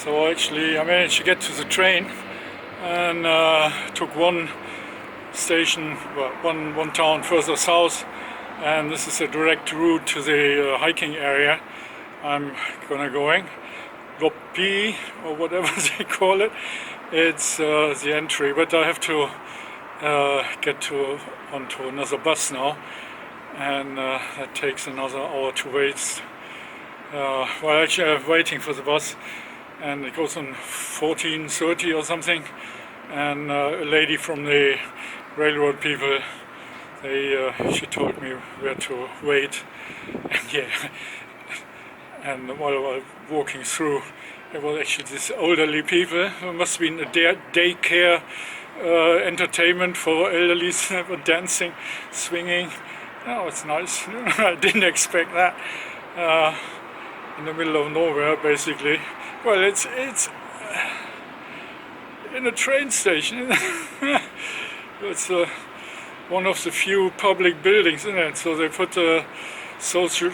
So actually I managed to get to the train and took one station, well, one town further south, and this is a direct route to the hiking area I'm going. Loppi, or whatever they call it. It's the entry, but I have to get onto another bus now, and that takes another hour to wait. Well, actually I'm waiting for the bus, and it goes on 14:30 or something, and a lady from the railroad people, she told me where to wait, and yeah, and while I was walking through, there was actually these elderly people. There must have been a daycare entertainment for elderly, dancing, swinging. Oh, it's nice. I didn't expect that. In the middle of nowhere, basically. Well, it's in a train station. It's one of the few public buildings in it, so they put a social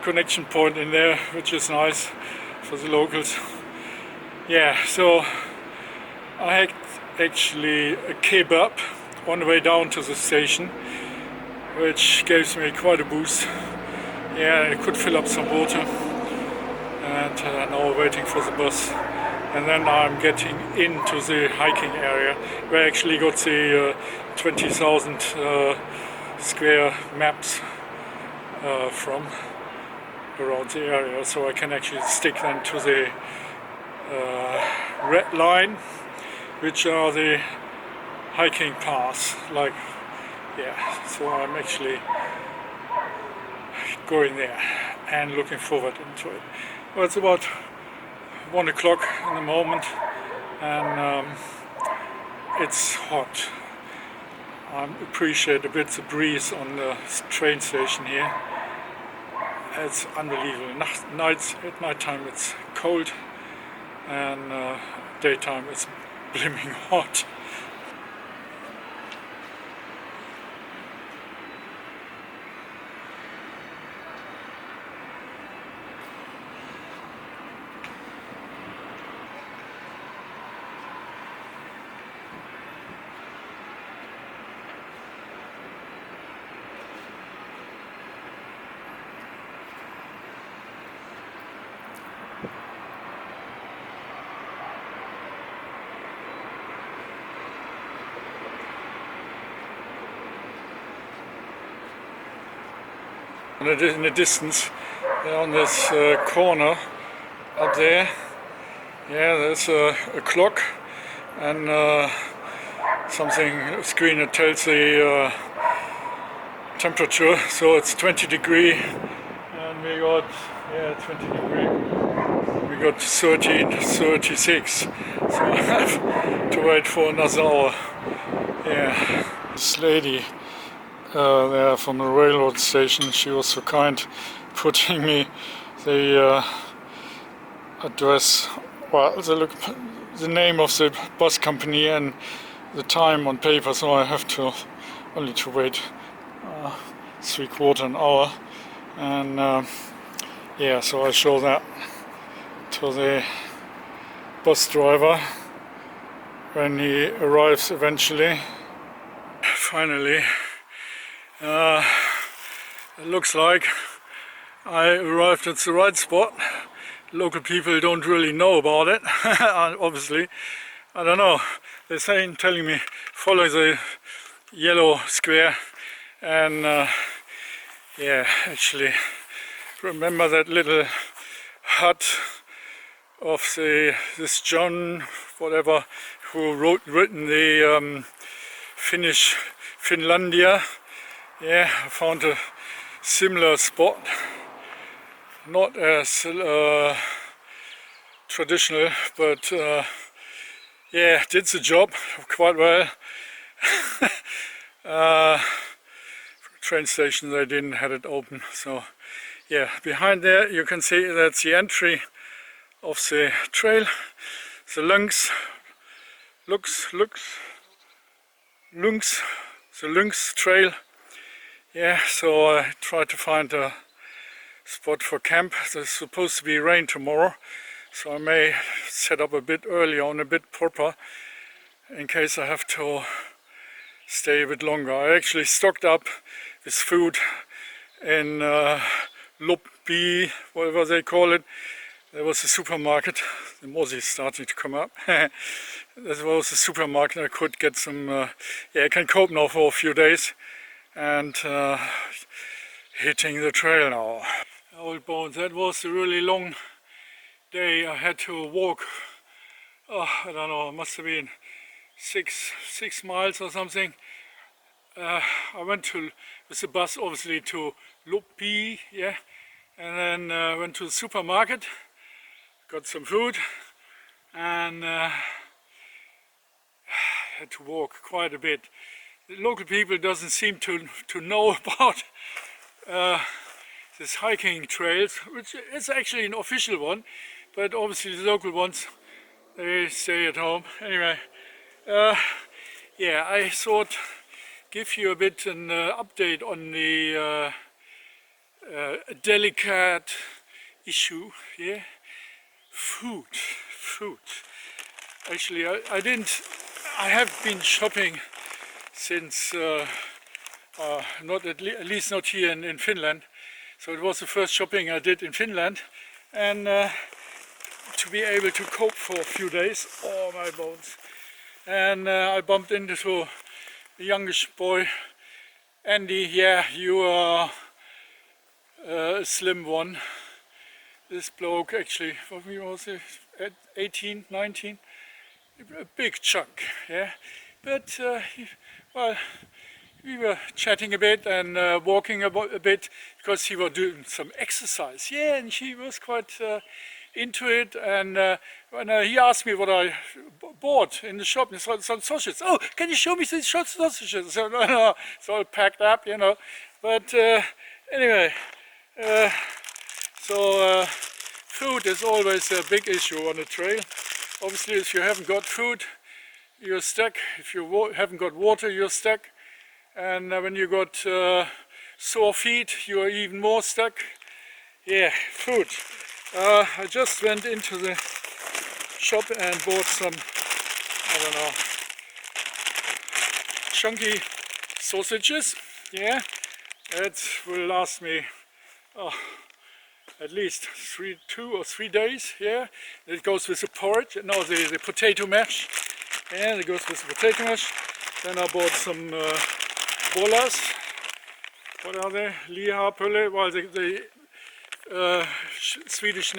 connection point in there, which is nice for the locals. Yeah, so I had actually a kebab on the way down to the station, which gives me quite a boost. Yeah, I could fill up some water, and now waiting for the bus. And then I'm getting into the hiking area, where I actually got the 20,000 square maps from around the area, so I can actually stick them to the red line, which are the hiking paths. Like, yeah, so I'm actually going there and looking forward into it. Well, it's about 1 o'clock in the moment, and it's hot. I appreciate a bit the breeze on the train station here. It's unbelievable. At night time it's cold, and daytime it's blimmin' hot. In the distance, on this corner up there, yeah, there's a clock and a screen that tells the temperature. So it's 20 degree, and we got 20 degree. We got 36. So I have to wait for another hour. Yeah, this lady there from the railroad station, she was so kind, putting me the address, well, the name of the bus company and the time on paper, so I have to only to wait 3/4 an hour, and yeah, so I show that to the bus driver when he arrives eventually. Finally, it looks like I arrived at the right spot. Local people don't really know about it. Obviously, I don't know. They're telling me follow the yellow square, and yeah, actually remember that little hut of this John whatever who written the Finlandia. Yeah, I found a similar spot, not as traditional, but yeah, did the job quite well. Train station, they didn't have it open, so yeah, behind there you can see that's the entry of the trail, the Lynx Trail. Yeah, so I tried to find a spot for camp. There's supposed to be rain tomorrow, so I may set up a bit earlier on, a bit proper, in case I have to stay a bit longer. I actually stocked up with food in Loppi, whatever they call it. There was a supermarket. The Mosi is starting to come up. There was a supermarket. I could get some. I can cope now for a few days, and hitting the trail now. Old bones. That was a really long day. I had to walk. I don't know. It must have been six miles or something. I went with the bus, obviously, to Loppi, yeah, and then went to the supermarket, got some food, and had to walk quite a bit. The local people doesn't seem to know about this hiking trails, which is actually an official one, but obviously the local ones, they stay at home. Anyway, yeah, I thought give you a bit an update on the delicate issue, yeah, food. Actually, I have been shopping since not at least not here in Finland. So it was the first shopping I did in Finland, and to be able to cope for a few days. Oh, my bones! And I bumped into the youngest boy, Andy. Yeah, you are a slim one. This bloke actually, what was he, at 18, 19? A big chunk, yeah. But well, we were chatting a bit and walking a bit because he was doing some exercise. Yeah, and he was quite into it. And when he asked me what I bought in the shop, and some sausages. Oh, can you show me these sausages? So no, it's all packed up, you know. But anyway, so food is always a big issue on a trail. Obviously, if you haven't got food, you're stuck. If you haven't got water, you're stuck. And when you got sore feet, you're even more stuck. Yeah, food. I just went into the shop and bought some, I don't know, chunky sausages. Yeah, that will last me at least 2 or 3 days. Yeah, it goes with the porridge. No, the potato mash. Yeah, it goes with the potato mash. Then I bought some bollas. What are they? Lihapulle. Well, the Swedish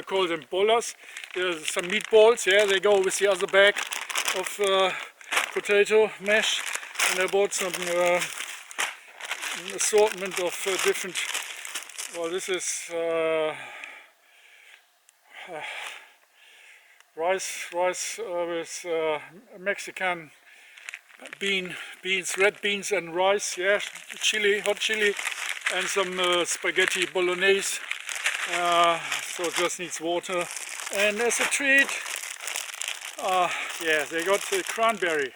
call them bollas. There's some meatballs. Yeah, they go with the other bag of potato mash. And I bought some assortment of different. Well, this is rice with Mexican beans, red beans and rice, yeah, chili, hot chili, and some spaghetti bolognese. So it just needs water. And as a treat, yeah, they got the cranberry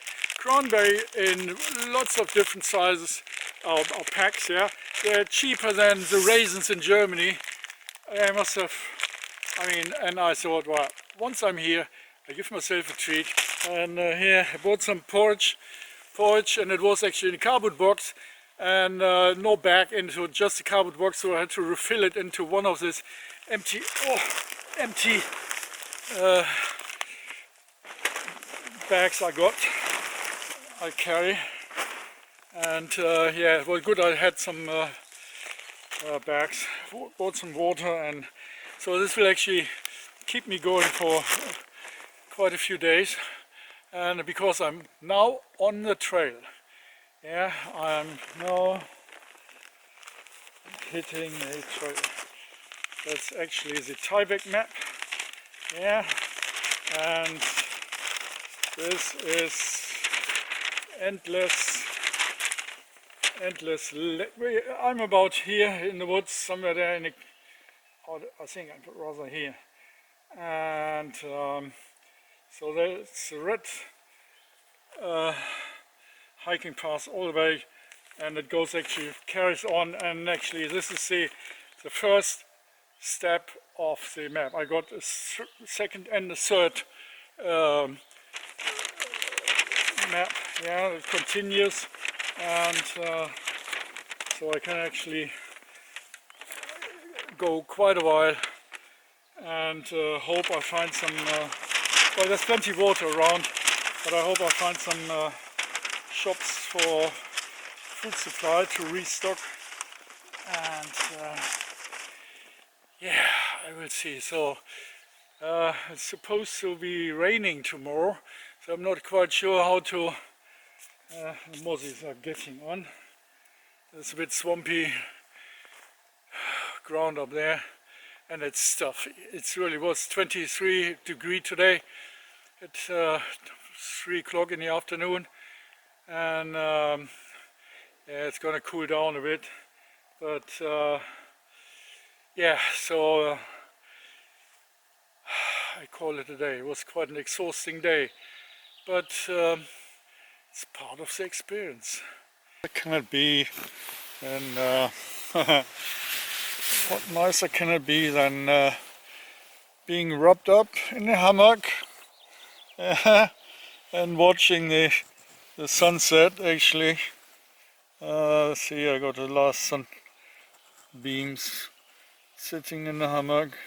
in lots of different sizes or packs. Yeah, they're cheaper than the raisins in Germany. I must have. I mean, and I thought, well, once I'm here, I give myself a treat. And here I bought some porridge, and it was actually in a cardboard box, and no bag into just a cardboard box, so I had to refill it into one of these empty bags I carry. And yeah, it was good. I had some bags, bought some water, and so this will actually keep me going for quite a few days. And because I'm now on the trail, yeah, I'm now hitting a trail. That's actually the Tyvek map, yeah, and this is endless. I'm about here in the woods, somewhere there in the, I think I'm rather here, and so there's a red hiking path all the way, and it goes actually carries on, and actually this is the first step of the map. I got a second and a third um, map. Yeah, it continues, and so I can actually go quite a while and hope I find some. Well, there's plenty of water around, but I hope I find some shops for food supply to restock, and yeah, I will see. So it's supposed to be raining tomorrow, so I'm not quite sure how to. The mozzies are getting on. It's a bit swampy ground up there, and it's stuffy. It really was 23 degrees today at 3 o'clock in the afternoon, and yeah, it's gonna cool down a bit, but yeah, so I call it a day. It was quite an exhausting day, but it's part of the experience. What can it be? And what nicer can it be than being rubbed up in a hammock and watching the sunset actually. See, I got the last sunbeams sitting in the hammock,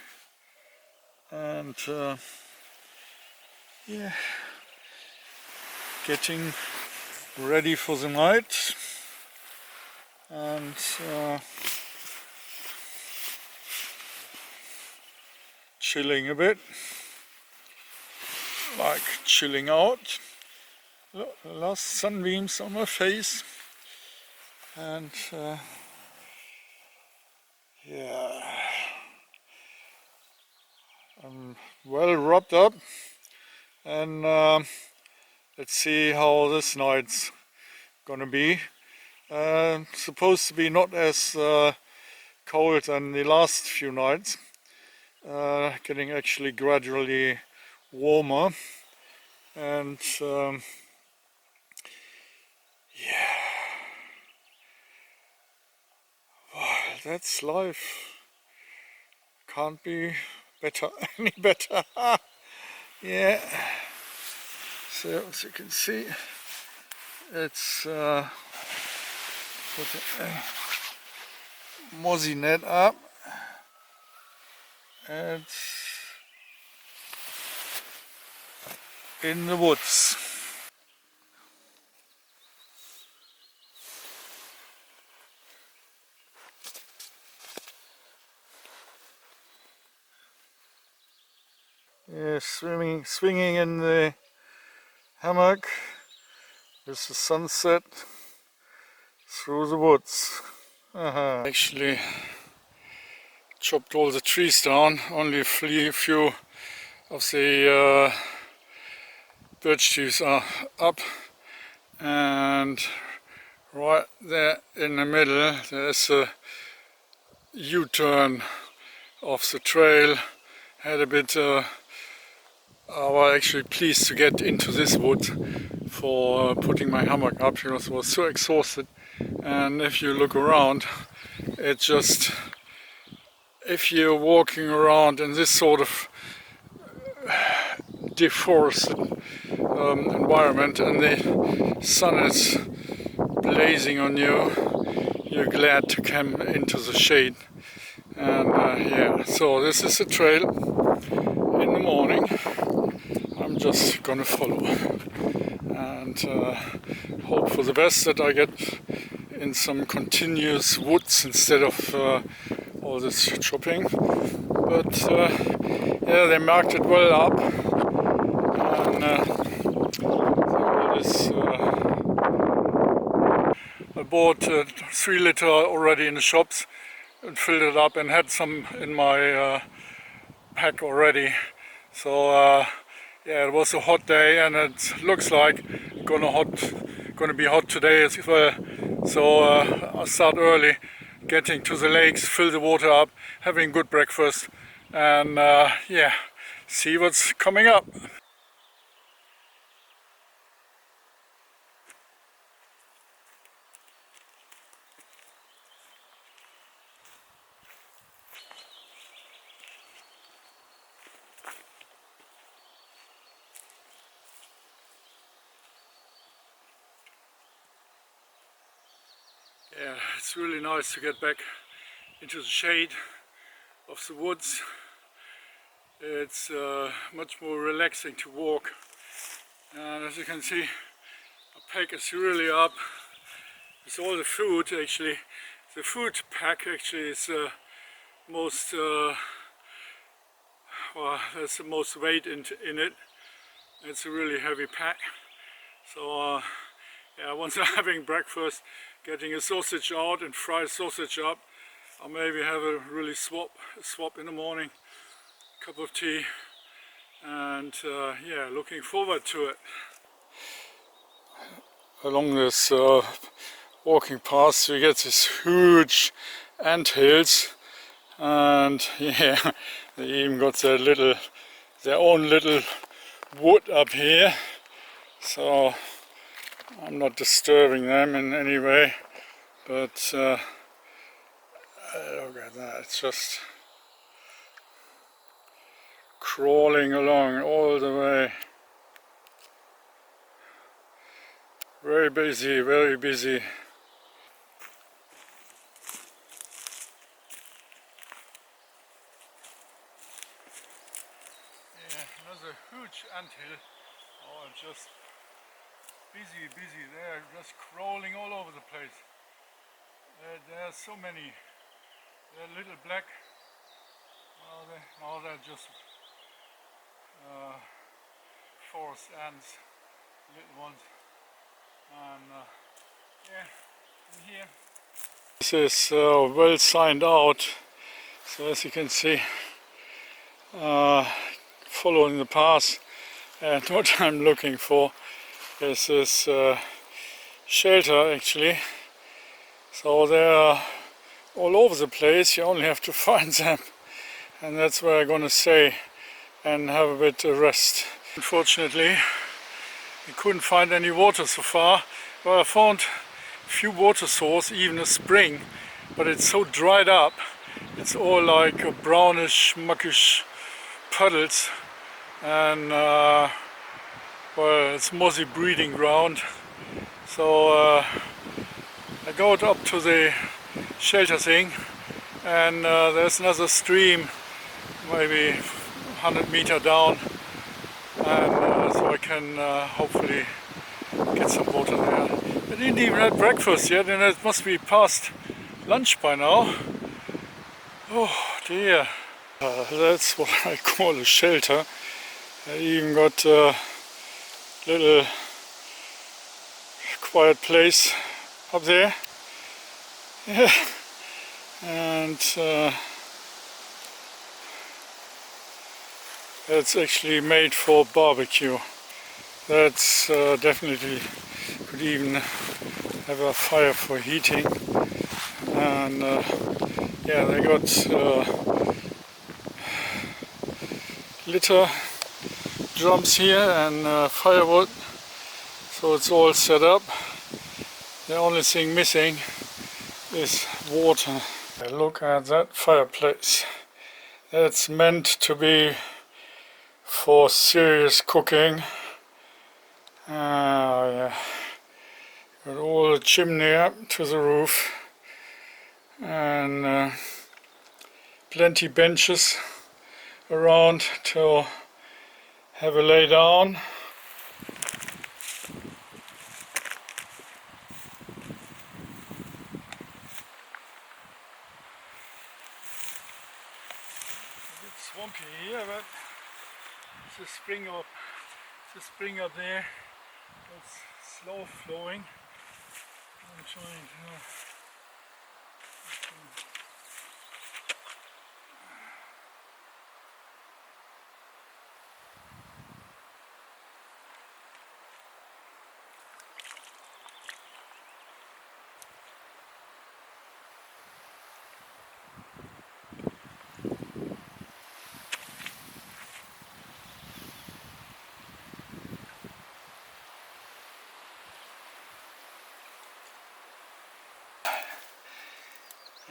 and yeah, getting ready for the night, and chilling a bit, like chilling out. Look, the last sunbeams on my face, and yeah, I'm well rubbed up, and let's see how this night's gonna be. Supposed to be not as cold than the last few nights, getting actually gradually warmer, and yeah, well, that's life. Can't be better, any better. Yeah, so as you can see, it's put a mozzie net up, and in the woods. Yeah, swinging in the hammock with the sunset through the woods. Actually chopped all the trees down, only a few of the birch trees are up, and right there in the middle there's a U-turn of the trail. Had a bit I was actually pleased to get into this wood for putting my hammock up because I was so exhausted. And if you look around, it just, if you're walking around in this sort of deforested environment and the sun is blazing on you, you're glad to come into the shade. And yeah, so this is a trail in the morning. I'm just gonna follow and hope for the best that I get in some continuous woods instead of all this chopping. But yeah, they marked it well up, and all this. I bought 3 liter already in the shops and filled it up, and had some in my pack already. So yeah, it was a hot day, and it looks like gonna be hot today as well. So I'll start early, getting to the lakes, fill the water up, having good breakfast, and yeah, see what's coming up. Yeah, it's really nice to get back into the shade of the woods. It's much more relaxing to walk, and as you can see, the pack is really up with all the food. Actually, the food pack actually is most well, there's the most weight in it. It's a really heavy pack. So yeah, once I'm having breakfast, getting a sausage out and fry sausage up, I'll maybe have a really swap in the morning, cup of tea, and yeah, looking forward to it. Along this walking path we get these huge ant hills, and yeah, they even got their own little wood up here, so I'm not disturbing them in any way, but look at that, it's just crawling along all the way. Very busy, very busy. Yeah, another huge anthill. Oh, just busy. They're just crawling all over the place. There are so many. They're little black. Now they're just forest ants, little ones. And yeah, in here. This is well signed out. So as you can see, following the path, and what I'm looking for is this shelter actually. So they're all over the place, you only have to find them, and that's where I'm gonna stay and have a bit of rest. Unfortunately, we couldn't find any water so far. Well, I found a few water sources, even a spring, but it's so dried up. It's all like a brownish, muckish puddles, and well, it's mossy breeding ground. So I go up to the shelter thing, and there's another stream, maybe 100 meters down, and so I can hopefully get some water there. I didn't even have breakfast yet, and it must be past lunch by now. Oh dear. That's what I call a shelter. I even got a little quiet place up there. Yeah. And it's actually made for barbecue. That's definitely could even have a fire for heating. And yeah, they got litter drums here and firewood, so it's all set up. The only thing missing is water. Look at that fireplace. That's meant to be for serious cooking. Yeah. Got all the chimney up to the roof, and plenty benches around to have a lay down. A bit swampy here, but it's a spring up there. It's slow flowing. I'm trying to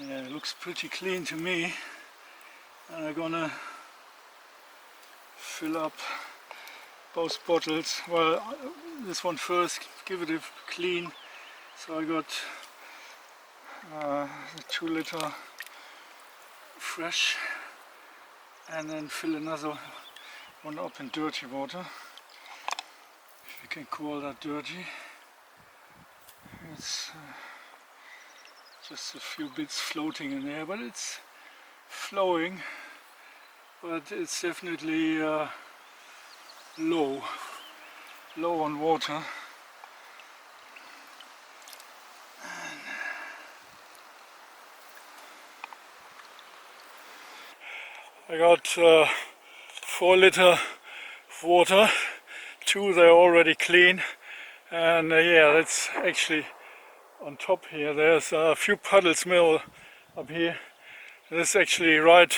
yeah, it looks pretty clean to me, and I'm gonna fill up both bottles. Well, this one first, give it a clean. So I got the 2-liter fresh, and then fill another one up in dirty water, if you can call that dirty. It's just a few bits floating in there, but it's flowing, but it's definitely low on water. I got 4 liter of water, 2 they're already clean, and yeah, that's actually on top here. There's a few puddles mill up here. This is actually right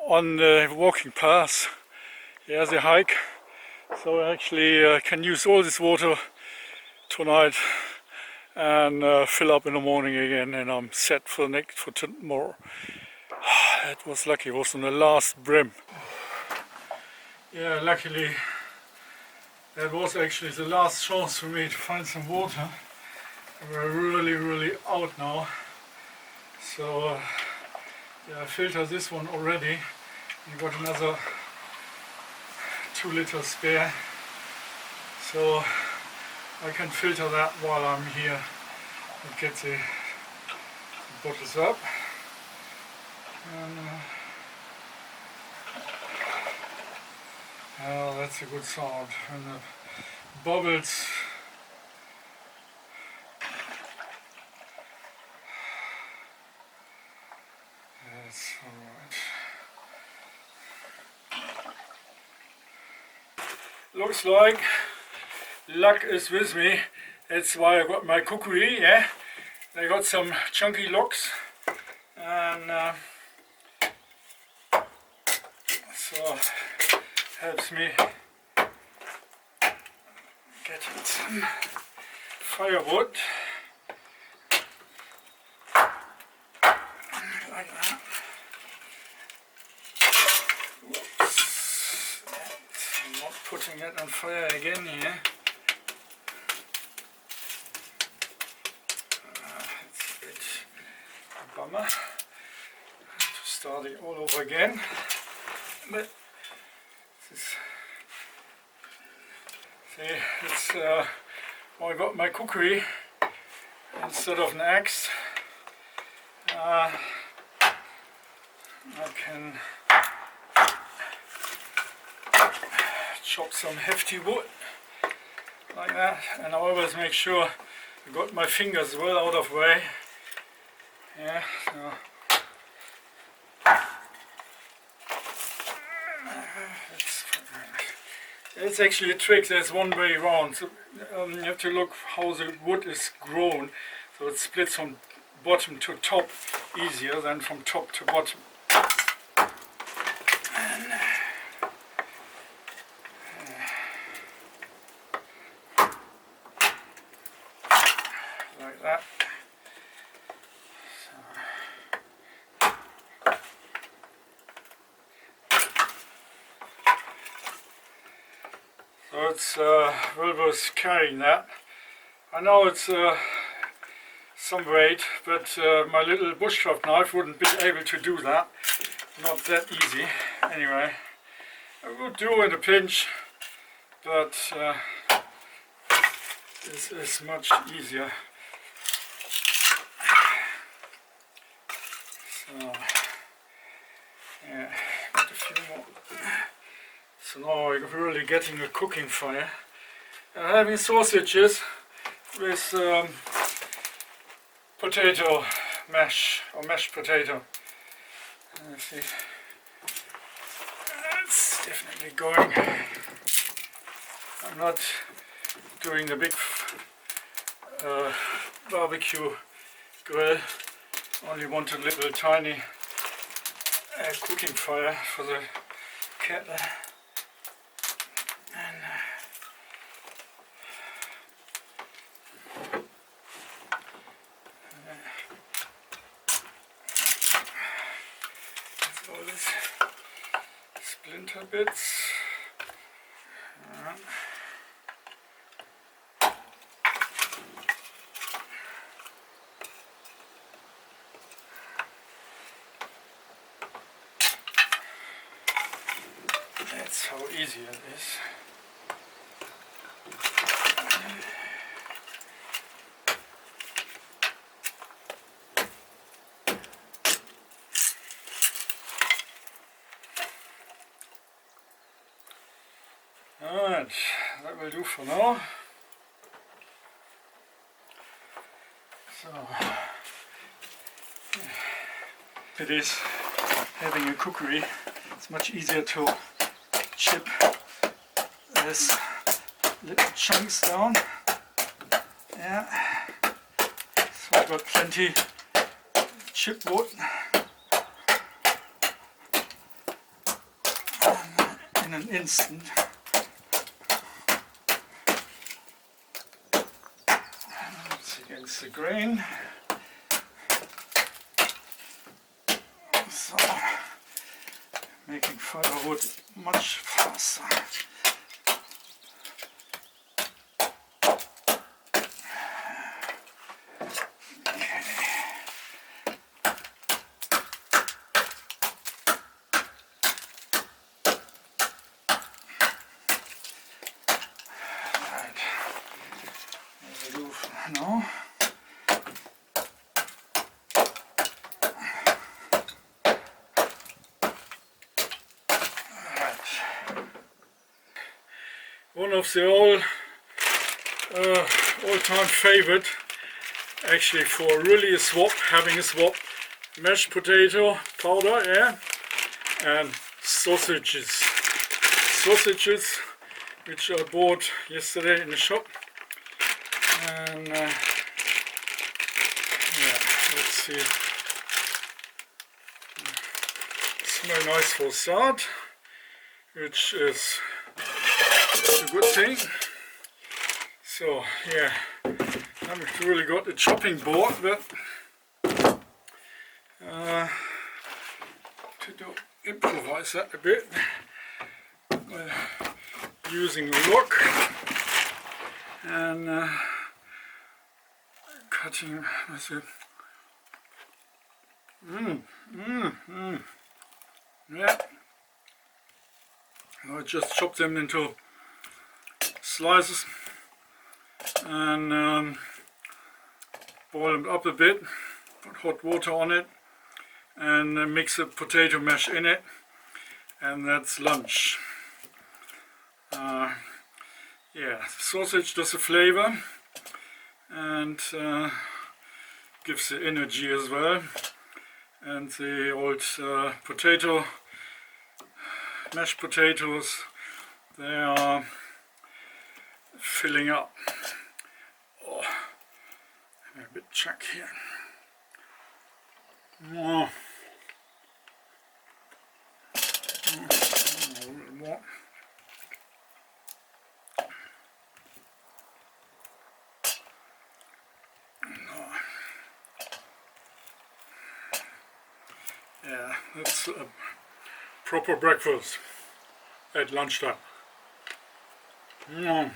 on the walking path. Here's the hike, so I actually can use all this water tonight and fill up in the morning again, and I'm set for tomorrow. That was lucky, it was on the last brim. Yeah, luckily that was actually the last chance for me to find some water. We're really out now. So yeah, I filtered this one already. You got another 2 liter spare. So I can filter that while I'm here and get the bottles up. And, oh, that's a good sound. And the bubbles. That's alright. Looks like luck is with me. That's why I got my cookery, yeah. They got some chunky logs, and so helps me getting some firewood like that. Whoops. I'm not putting it on fire again here. It's a bit a bummer. I have to start it all over again. But see, it's I got my cookery instead of an axe. I can chop some hefty wood like that, and I always make sure I got my fingers well out of way. Yeah, so. It's actually a trick. There's one way around. So, you have to look how the wood is grown, so it splits from bottom to top easier than from top to bottom. And, like that. So it's well worth carrying that. I know it's some weight, but my little bushcraft knife wouldn't be able to do that. Not that easy. Anyway, I would do in a pinch, but this is much easier. So yeah, got a few more. So now I'm really getting a cooking fire. Having sausages with potato mash, or mashed potato. Let's see. That's definitely going. I'm not doing the big barbecue grill. Only want a little tiny cooking fire for the kettle. And all these splinter bits. how easy it is. Alright, that will do for now. So, it is having a cookery. It's much easier to chip this little chunks down. Yeah, so I've got plenty chip wood in an instant. It's against the grain. So, making firewood much faster. No. One of the all-time favorite, actually, for really a swap, having a swap, mashed potato powder, yeah, and sausages, which I bought yesterday in the shop. And yeah, let's see. Smell nice for a start, which is a good thing. So yeah, I haven't really got a chopping board, but to improvise that a bit, using a rock and cutting with it. Yeah. I just chop them into slices and boil them up a bit, put hot water on it, and mix a potato mash in it, and that's lunch. Yeah, the sausage does a flavor and gives the energy as well, and the old mashed potatoes, they are filling up. Oh, a bit chuck here. Oh. A little more. Yeah, that's a proper breakfast at lunchtime. Mm.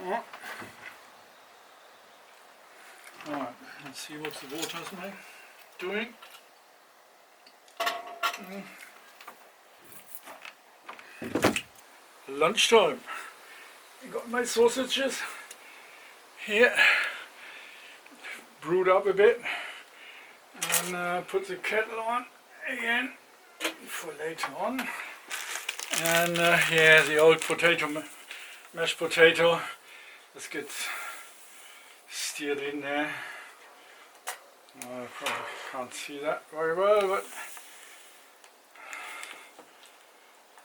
Oh. Alright, let's see what the water's doing. Lunchtime. I got my sausages here, brewed up a bit, and put the kettle on again for later on. And yeah, the old mashed potato, let's get steered in there. I probably can't see that very well, but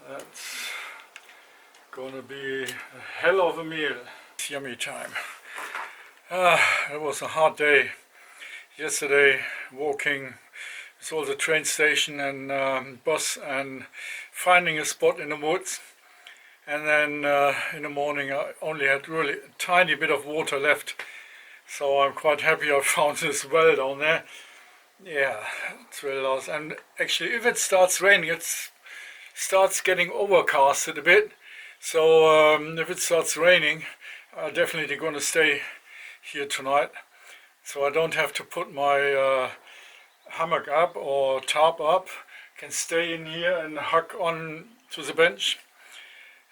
that's gonna be a hell of a meal. It's yummy time. It was a hard day yesterday, walking with all the train station and bus and finding a spot in the woods. And then in the morning I only had really a tiny bit of water left, so I'm quite happy I found this well down there. Yeah, it's really nice. And actually, if it starts raining, it starts getting overcasted a bit. So if it starts raining, I'm definitely going to stay here tonight. So I don't have to put my hammock up or tarp up, can stay in here and hug on to the bench.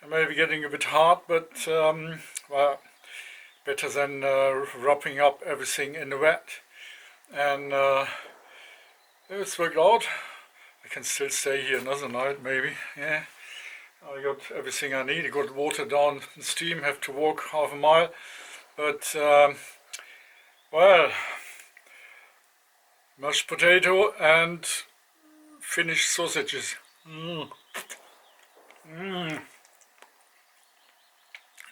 It may be getting a bit hard, but well, better than wrapping up everything in the wet. And it's worked out. I can still stay here another night, maybe. Yeah, I got everything I need. I got water down the stream. Have to walk half a mile, but well, mashed potato and Finnish sausages.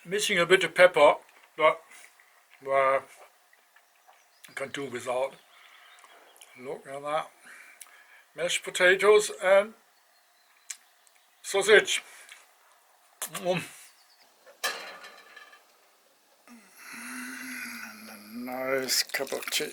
Missing a bit of pepper, but I can do without. Look at that. Mashed potatoes and sausage. And a nice cup of tea.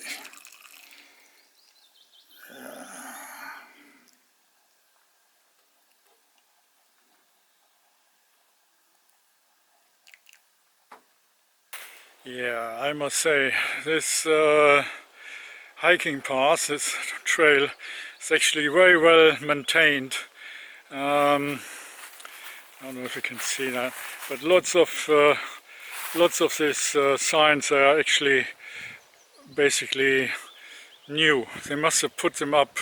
Yeah, I must say, this hiking path, this trail, is actually very well maintained. I don't know if you can see that, but lots of these signs are actually basically new. They must have put them up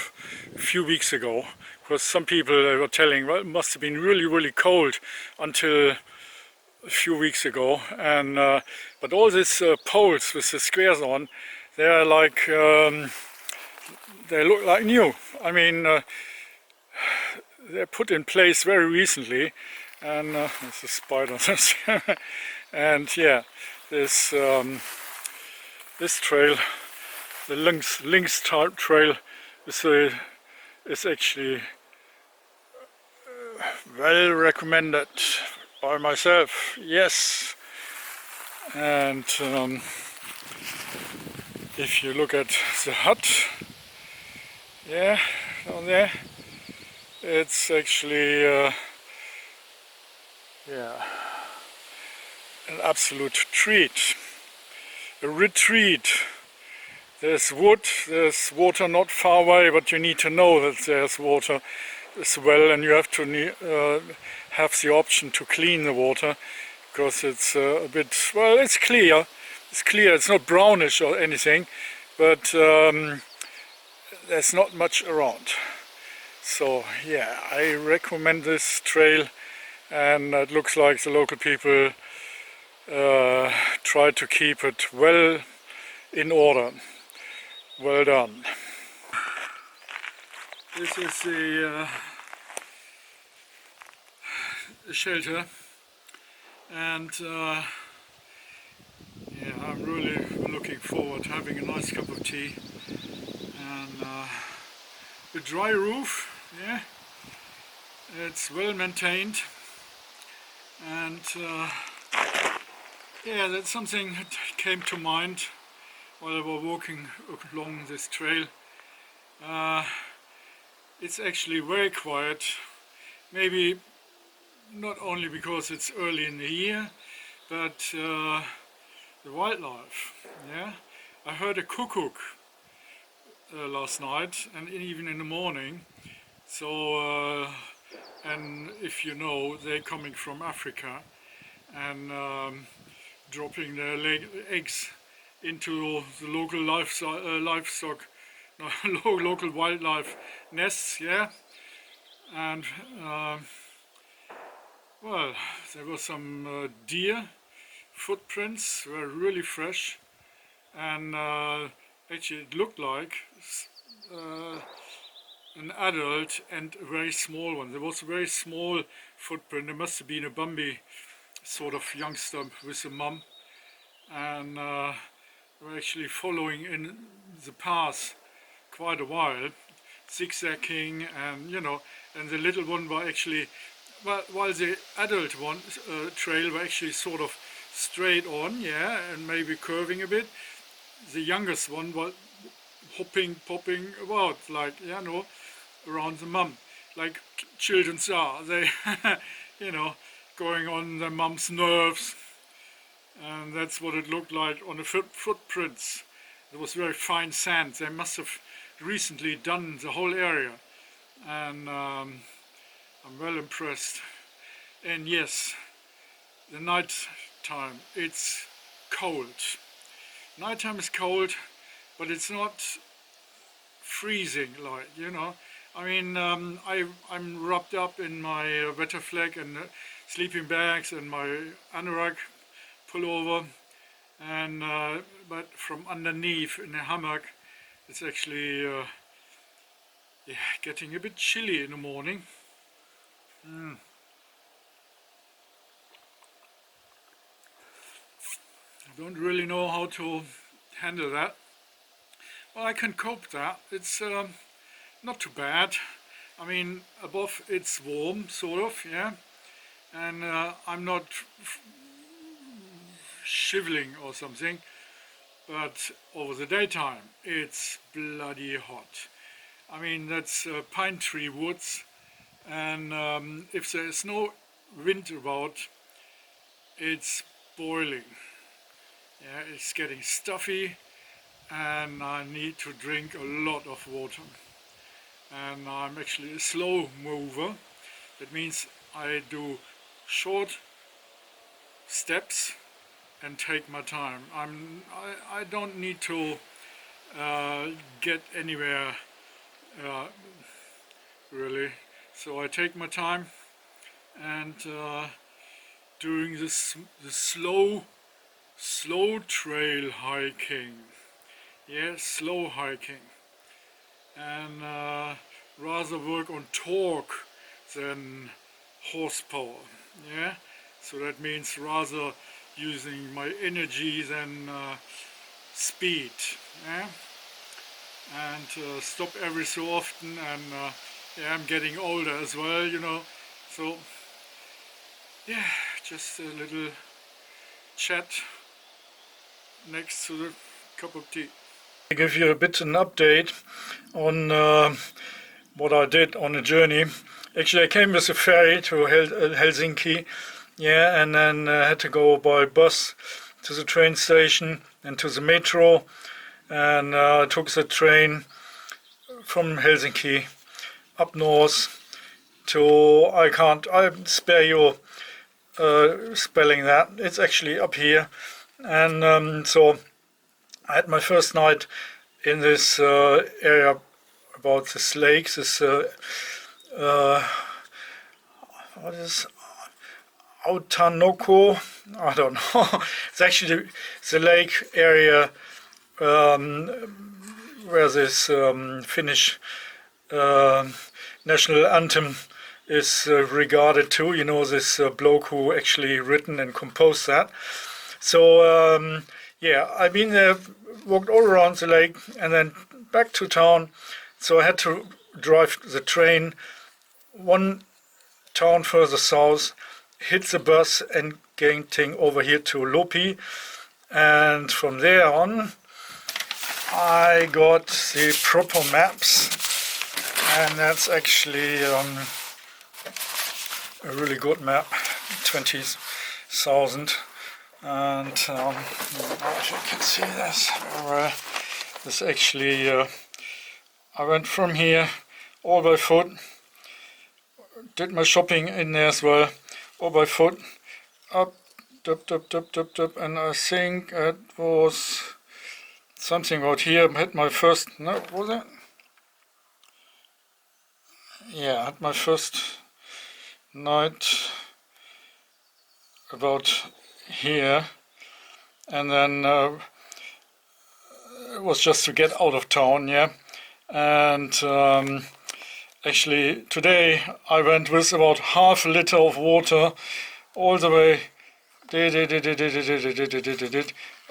a few weeks ago, because some people were telling, well, it must have been really cold until a few weeks ago, and but all these poles with the squares on, they are like they look like new. I mean, they're put in place very recently, and there's a spider. And yeah, this trail, the Lynx Trail, is actually well recommended by myself, yes. And if you look at the hut, yeah, down there, it's actually yeah, an absolute treat, a retreat. There's wood, there's water not far away, but you need to know that there's water as well, and you have to have the option to clean the water, because it's a bit, well, it's clear, it's not brownish or anything, but there's not much around. So yeah, I recommend this trail, and it looks like the local people try to keep it well in order. Well done. This is the shelter, and yeah, I'm really looking forward to having a nice cup of tea and a dry roof. Yeah, it's well maintained, and yeah, that's something that came to mind while I was walking along this trail. It's actually very quiet, maybe not only because it's early in the year, but the wildlife. Yeah, I heard a cuckoo last night, and even in the morning. So, and if you know, they're coming from Africa and dropping their eggs into the local livestock, local wildlife nests. Yeah, and well, there were some deer footprints, were really fresh, and actually it looked like an adult and a very small one. There was a very small footprint. There must have been a Bambi sort of youngster with a mum, and we're actually following in the path quite a while, zigzagging, and you know, and the little one were actually, while the adult one trail were actually sort of straight on, yeah, and maybe curving a bit, the youngest one was hopping, popping about, like, you know, around the mum, like children are. They, you know, going on their mum's nerves, and that's what it looked like on the footprints. It was very fine sand. They must have recently done the whole area, and I'm well impressed. And yes, the night time, it's cold. Nighttime is cold, but it's not freezing, like, you know. I mean, I'm wrapped up in my wetter flag and sleeping bags and my anorak pullover, and but from underneath in the hammock, it's actually yeah, getting a bit chilly in the morning. I don't really know how to handle that. Well, I can cope that. It's not too bad. I mean, above it's warm, sort of, yeah, and I'm not shivering or something, but over the daytime it's bloody hot. I mean, that's pine tree woods, and if there is no wind about, it's boiling. Yeah, it's getting stuffy, and I need to drink a lot of water. And I'm actually a slow mover. That means I do short steps and take my time. I don't need to get anywhere really. So I take my time, and doing the slow trail hiking. Yeah, slow hiking, and rather work on torque than horsepower. Yeah, so that means rather using my energy than speed. Yeah, and stop every so often, and yeah, I'm getting older as well, you know, so yeah, just a little chat next to the cup of tea. I give you a bit an update on what I did on the journey. Actually, I came with a ferry to Helsinki, yeah, and then had to go by bus to the train station and to the metro, and I took the train from Helsinki up north to, I spare you spelling that, it's actually up here, and so I had my first night in this area about this lake, this what is Autanoko, I don't know. It's actually the lake area where this Finnish national anthem is regarded to, you know, this bloke who actually written and composed that. So yeah, I've been there, walked all around the lake and then back to town. So I had to drive the train one town further south, hit the bus and getting over here to Loppi, and from there on I got the proper maps, and that's actually a really good map, 20,000, and if you can see this, this actually I went from here all by foot, did my shopping in there as well, all by foot, up, and I think it was something out here. I had my first, no, was it? Yeah, I had my first night about here, and then it was just to get out of town, yeah. And actually today I went with about half a liter of water all the way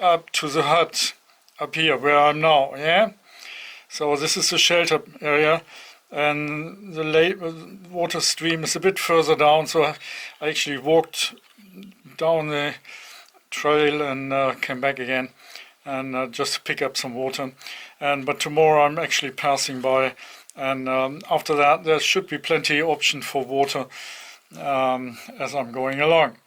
up to the hut up here where I'm now, yeah. So this is the shelter area, and the water stream is a bit further down, so I actually walked down the trail and came back again, and just to pick up some water. But tomorrow I'm actually passing by, and after that there should be plenty of option for water as I'm going along.